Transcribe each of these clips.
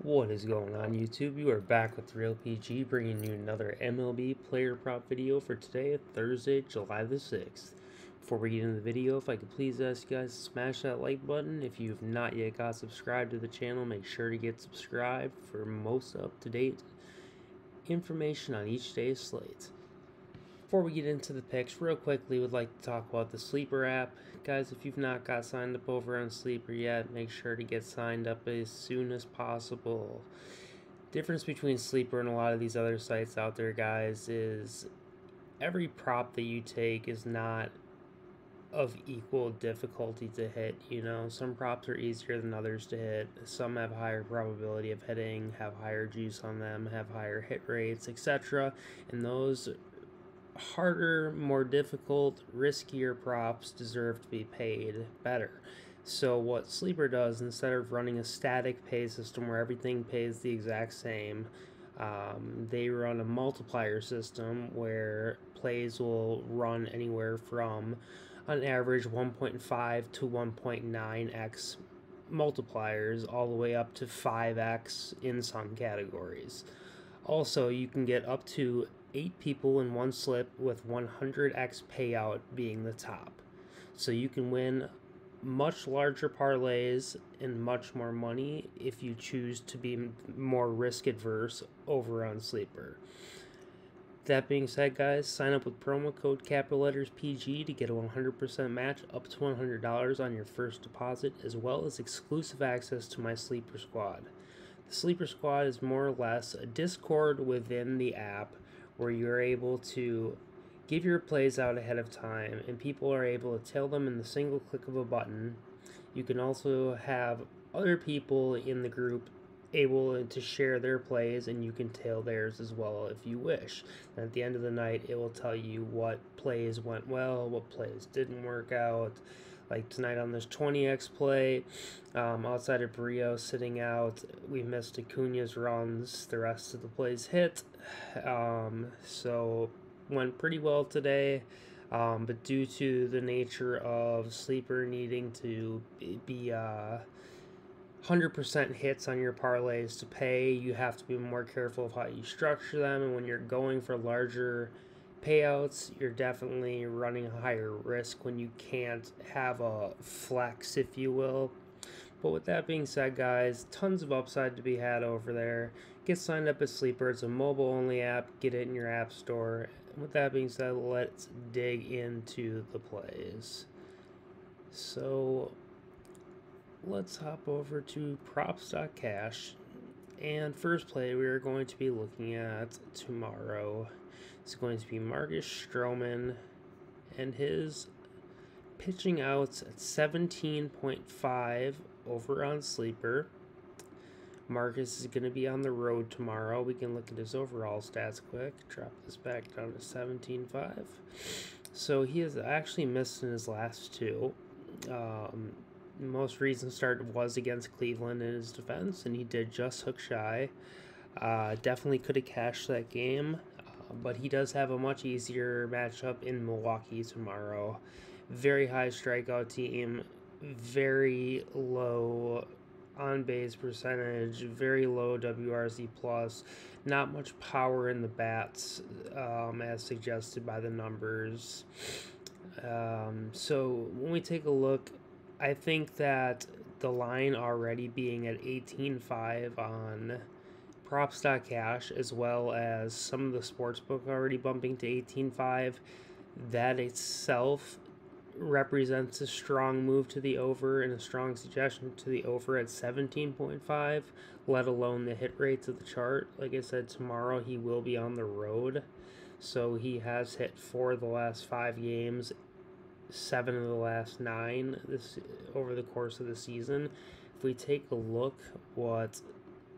What is going on, YouTube? You are back with Real PG, bringing you another MLB player prop video for today, Thursday, July the 6th. Before we get into the video, if I could please ask you guys to smash that like button. If you've not yet got subscribed to the channel, make sure to get subscribed for most up-to-date information on each day's slate. Before we get into the picks, real quickly, would like to talk about the Sleeper app. Guys, if you've not got signed up over on Sleeper yet, make sure to get signed up as soon as possible. Difference between Sleeper and a lot of these other sites out there, guys, is every prop that you take is not of equal difficulty to hit. You know, some props are easier than others to hit. Some have higher probability of hitting, have higher juice on them, have higher hit rates, etc. And those harder, more difficult, riskier props deserve to be paid better. So what Sleeper does, instead of running a static pay system where everything pays the exact same, they run a multiplier system where plays will run anywhere from on average 1.5 to 1.9x multipliers all the way up to 5x in some categories. Also, you can get up to 8 people in one slip with 100x payout being the top. So you can win much larger parlays and much more money if you choose to be more risk adverse over on Sleeper. That being said, guys, sign up with promo code capital letters PG to get a 100% match up to $100 on your first deposit, as well as exclusive access to my Sleeper Squad. The Sleeper Squad is more or less a Discord within the app where you're able to give your plays out ahead of time and people are able to tell them in the single click of a button. You can also have other people in the group able to share their plays, and you can tail theirs as well if you wish. And at the end of the night, it will tell you what plays went well, what plays didn't work out. Like tonight on this 20x play, outside of Barrio sitting out, we missed Acuna's runs. The rest of the plays hit. So went pretty well today. But due to the nature of Sleeper needing to be 100% hits on your parlays to pay, you have to be more careful of how you structure them. And when you're going for larger payouts, you're definitely running a higher risk when you can't have a flex, if you will. But with that being said, guys, tons of upside to be had over there. Get signed up as Sleeper. It's a mobile-only app. Get it in your app store. And with that being said, let's dig into the plays. So let's hop over to props.cash. And first play we are going to be looking at tomorrow is going to be Marcus Stroman and his pitching outs at 17.5 over on Sleeper. Marcus is going to be on the road tomorrow. We can look at his overall stats quick. Drop this back down to 17.5. So he has actually missed in his last two. Most recent start was against Cleveland in his defense, and he did just hook shy. Definitely could have cashed that game, but he does have a much easier matchup in Milwaukee tomorrow. Very high strikeout team, very low on-base percentage, very low WRC+, not much power in the bats as suggested by the numbers. So when we take a look, I think that the line already being at 18.5 on props.cash, as well as some of the sportsbook already bumping to 18.5, that itself represents a strong move to the over and a strong suggestion to the over at 17.5, let alone the hit rates of the chart. Like I said, tomorrow he will be on the road, so he has hit 4 of the last 5 games, 7 of the last 9 over the course of the season. If we take a look what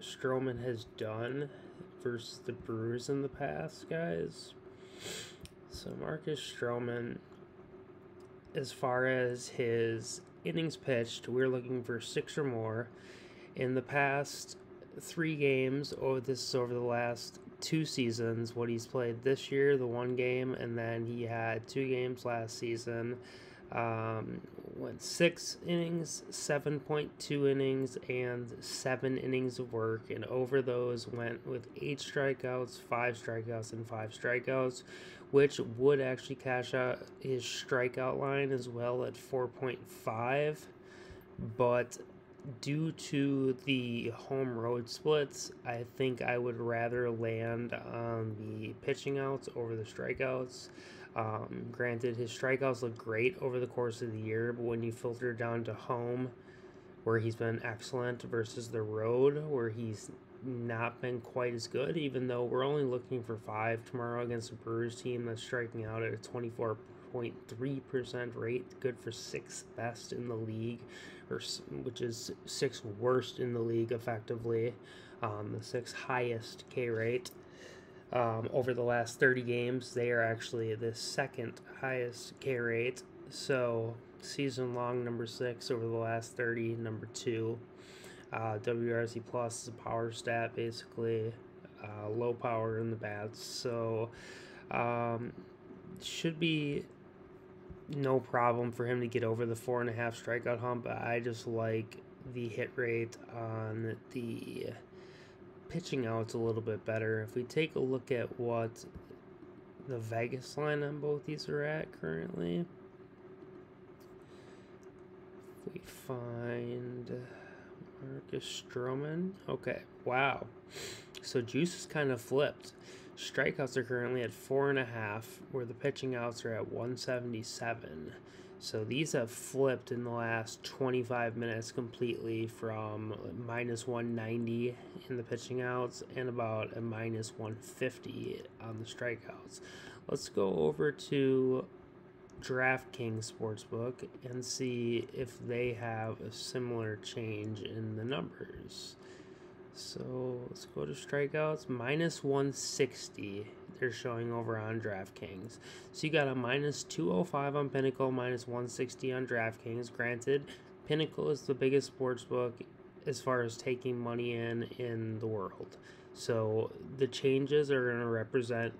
Stroman has done versus the Brewers in the past, guys. So Marcus Stroman, as far as his innings pitched, we're looking for 6 or more. In the past 3 games, this is over the last 2 seasons, what he's played this year, the 1 game, and then he had 2 games last season. Went 6 innings, 7.2 innings, and 7 innings of work. And over those went with 8 strikeouts, 5 strikeouts, and 5 strikeouts, which would actually cash out his strikeout line as well at 4.5. But due to the home road splits, I think I would rather land on the pitching outs over the strikeouts. Granted, his strikeouts look great over the course of the year, but when you filter down to home, where he's been excellent, versus the road, where he's not been quite as good, even though we're only looking for 5 tomorrow against a Brewers team that's striking out at a 24.3% rate, good for 6th best in the league, which is 6th worst in the league effectively, the 6th highest K rate. Over the last 30 games, they are actually the 2nd highest K rate. So season long, number 6. Over the last 30, number 2. WRC plus is a power stat, basically. Low power in the bats. So should be no problem for him to get over the 4.5 strikeout hump. I just like the hit rate on the pitching outs a little bit better. If we take a look at what the Vegas line on both these are at currently, if we find Marcus Stroman, okay, wow. So juice is kind of flipped. Strikeouts are currently at 4.5, where the pitching outs are at 177. So these have flipped in the last 25 minutes completely, from minus 190 in the pitching outs and about a minus 150 on the strikeouts. Let's go over to DraftKings Sportsbook and see if they have a similar change in the numbers. So let's go to strikeouts, minus 160 they're showing over on DraftKings. So you got a minus 205 on Pinnacle, minus 160 on DraftKings. Granted, Pinnacle is the biggest sports book as far as taking money in the world. So the changes are going to represent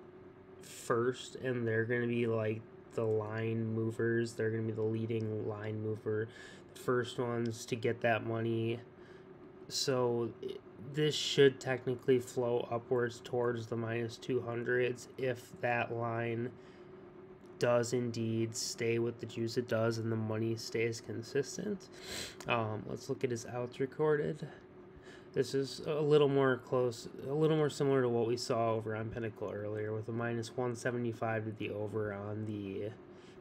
first, and they're going to be like the line movers. They're going to be the leading line mover, the first ones to get that money. So this should technically flow upwards towards the minus 200s if that line does indeed stay with the juice it does and the money stays consistent. Let's look at his outs recorded. This is a little more similar to what we saw over on Pinnacle earlier, with a minus 175 to the over on the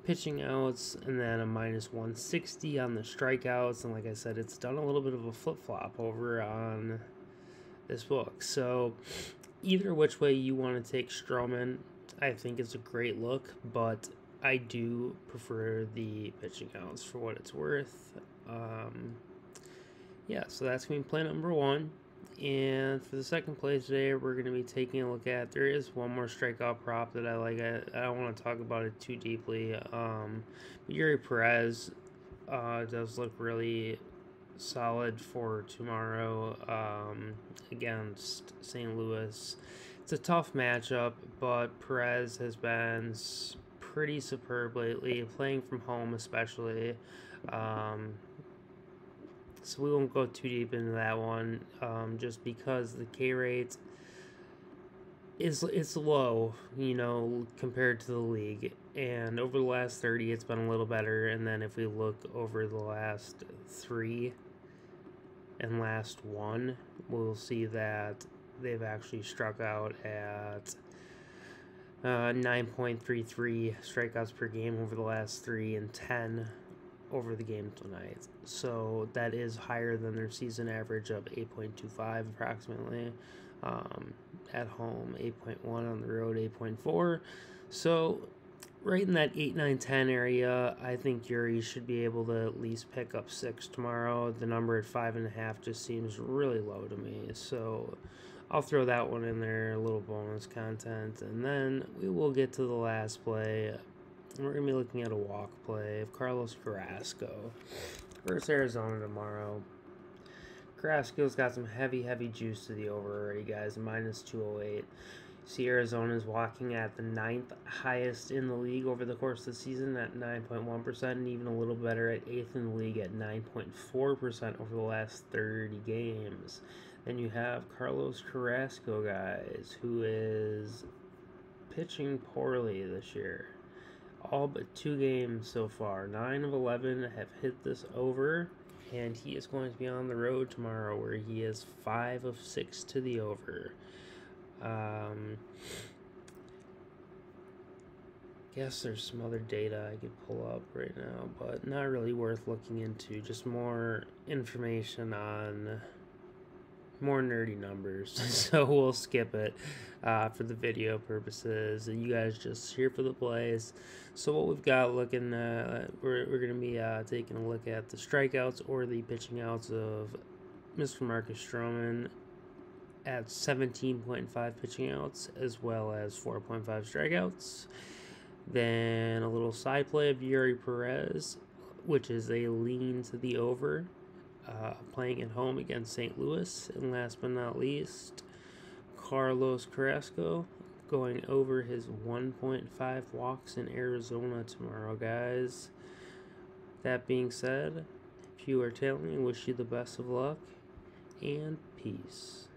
pitching outs, and then a minus 160 on the strikeouts. And like I said, it's done a little bit of a flip-flop over on this book. So either which way you want to take Stroman, I think it's a great look, but I do prefer the pitching outs for what it's worth. Yeah, so that's going to be play number 1. And for the second play today, we're going to be taking a look at, there is one more strikeout prop that I like. I don't want to talk about it too deeply. Yuri Perez does look really solid for tomorrow against St. Louis. It's a tough matchup, but Perez has been pretty superb lately, playing from home especially. So we won't go too deep into that one, just because the K rate is low, compared to the league. And over the last 30, it's been a little better. And then if we look over the last 3 and last 1, we'll see that they've actually struck out at 9.33 strikeouts per game over the last 3, and 10 over the game tonight. So that is higher than their season average of 8.25 approximately. At home, 8.1, on the road, 8.4. So right in that 8, 9, 10 area, I think Yuri should be able to at least pick up 6 tomorrow. The number at 5.5 just seems really low to me. So I'll throw that one in there, a little bonus content. And then we will get to the last play. We're going to be looking at a walk play of Carlos Carrasco versus Arizona tomorrow. Carrasco's got some heavy juice to the over already, guys, minus 208. See, Arizona is walking at the 9th highest in the league over the course of the season at 9.1%, and even a little better at 8th in the league at 9.4% over the last 30 games. Then you have Carlos Carrasco, guys, who is pitching poorly this year. All but 2 games so far. 9 of 11 have hit this over, and he is going to be on the road tomorrow where he is 5 of 6 to the over. Guess there's some other data I could pull up right now, but not really worth looking into. Just more information on more nerdy numbers, so we'll skip it for the video purposes. You guys just here for the plays. So what we've got looking, we're going to be taking a look at the strikeouts or the pitching outs of Mr. Marcus Stroman at 17.5 pitching outs as well as 4.5 strikeouts. Then a little side play of Yuri Perez, which is a lean to the over, playing at home against St. Louis. And last but not least, Carlos Carrasco going over his 1.5 walks in Arizona tomorrow, guys. That being said, if you are tailing, wish you the best of luck and peace.